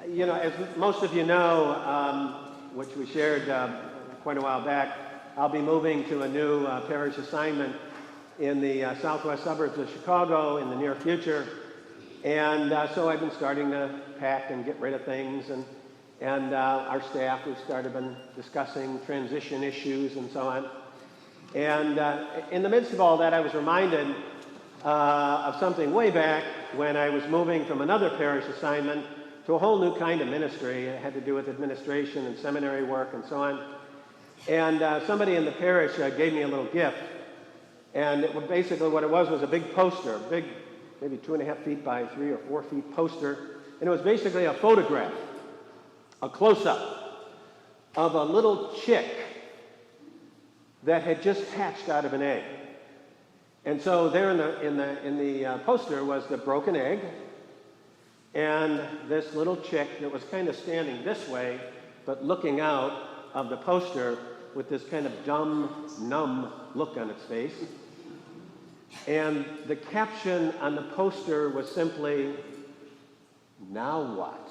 As most of you know, which we shared quite a while back, I'll be moving to a new parish assignment in the southwest suburbs of Chicago in the near future. And so I've been starting to pack and get rid of things. And our staff, we've been discussing transition issues and so on. And in the midst of all that, I was reminded of something way back when I was moving from another parish assignment to a whole new kind of ministry. It had to do with administration and seminary work and so on. And somebody in the parish gave me a little gift. And basically what it was a big poster, a big, maybe 2.5 feet by 3 or 4 feet poster. And it was basically a photograph, a close-up of a little chick that had just hatched out of an egg. And so there in the poster was the broken egg, and this little chick that was kind of standing this way, but looking out of the poster with this kind of dumb, numb look on its face. And the caption on the poster was simply, "Now what?"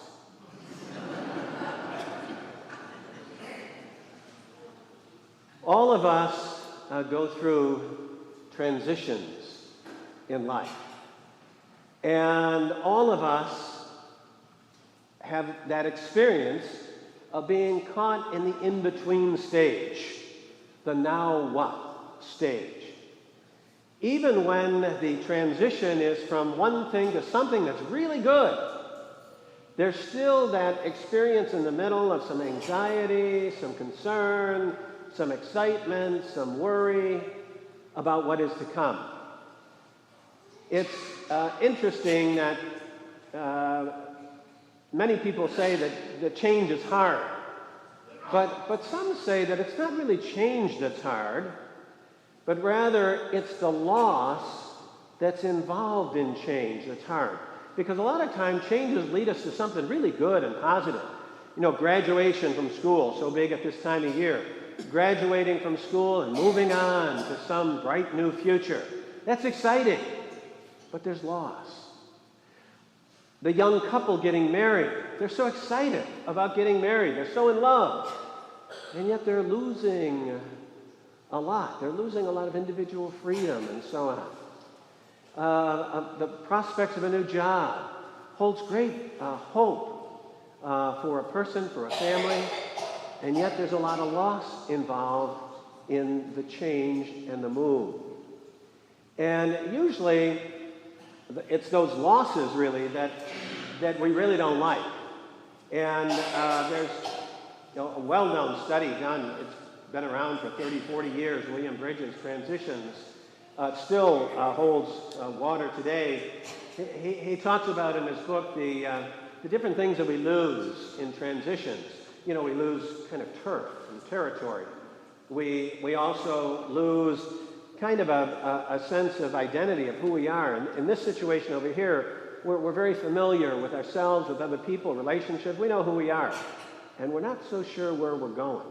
All of us go through transitions in life. And all of us have that experience of being caught in the in-between stage, the now what stage. Even when the transition is from one thing to something that's really good, there's still that experience in the middle of some anxiety, some concern, some excitement, some worry about what is to come. It's interesting that many people say that the change is hard, but some say that it's not really change that's hard, but rather it's the loss that's involved in change that's hard. Because a lot of times changes lead us to something really good and positive. Graduation from school, so big at this time of year. Graduating from school and moving on to some bright new future. That's exciting, but there's loss. The young couple getting married, they're so excited about getting married. They're so in love, and yet they're losing a lot. They're losing a lot of individual freedom and so on. The prospects of a new job holds great hope for a person, for a family, and yet there's a lot of loss involved in the change and the move. And usually it's those losses really that we really don't like. And there's a well-known study done. It's been around for 30, 40 years. William Bridges, Transitions, still holds water today. He talks about in his book the different things that we lose in transitions. We lose kind of turf and territory. We also lose kind of a sense of identity of who we are. And in this situation over here, we're very familiar with ourselves, with other people, relationships. We know who we are, and we're not so sure where we're going.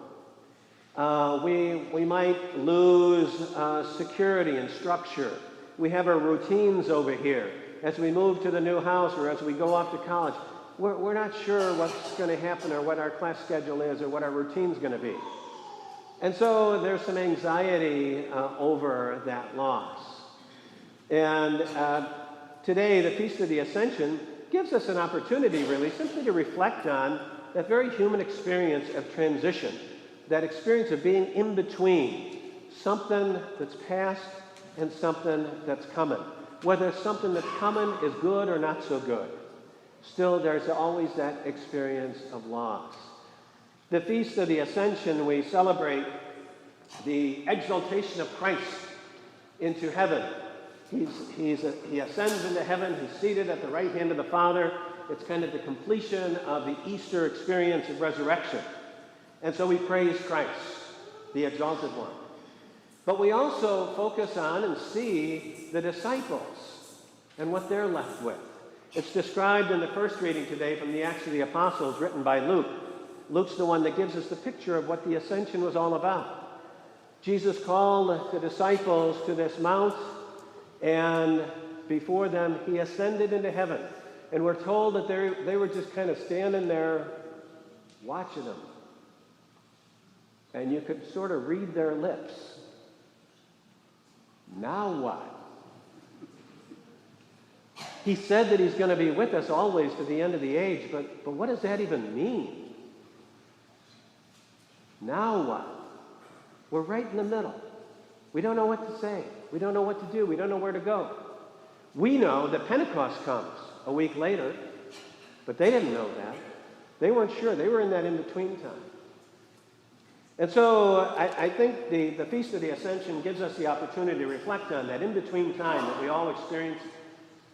We might lose security and structure. We have our routines over here. As we move to the new house or as we go off to college, we're not sure what's going to happen or what our class schedule is or what our routine's going to be. And so there's some anxiety over that loss. And today, the Feast of the Ascension gives us an opportunity, really, simply to reflect on that very human experience of transition, that experience of being in between something that's past and something that's coming. Whether something that's coming is good or not so good, still there's always that experience of loss. The Feast of the Ascension, we celebrate the exaltation of Christ into heaven. He ascends into heaven. He's seated at the right hand of the Father. It's kind of the completion of the Easter experience of resurrection. And so we praise Christ, the exalted one. But we also focus on and see the disciples and what they're left with. It's described in the first reading today from the Acts of the Apostles, written by Luke. Luke's the one that gives us the picture of what the ascension was all about. Jesus called the disciples to this mount, and before them he ascended into heaven. And we're told that they were just kind of standing there watching him. And you could sort of read their lips. Now what? He said that he's going to be with us always to the end of the age, but what does that even mean? Now what? We're right in the middle. We don't know what to say. We don't know what to do. We don't know where to go. We know that Pentecost comes a week later, but they didn't know that. They weren't sure. They were in that in-between time. And so I think the Feast of the Ascension gives us the opportunity to reflect on that in-between time that we all experience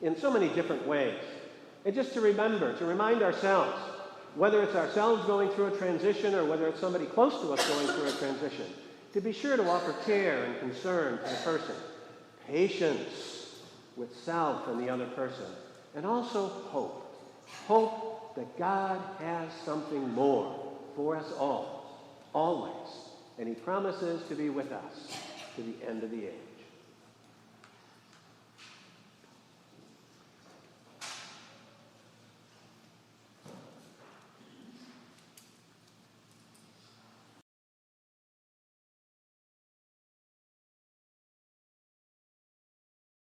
in so many different ways. And just to remember, to remind ourselves, whether it's ourselves going through a transition or whether it's somebody close to us going through a transition, to be sure to offer care and concern to the person, patience with self and the other person, and also hope. Hope that God has something more for us all, always. And he promises to be with us to the end of the age.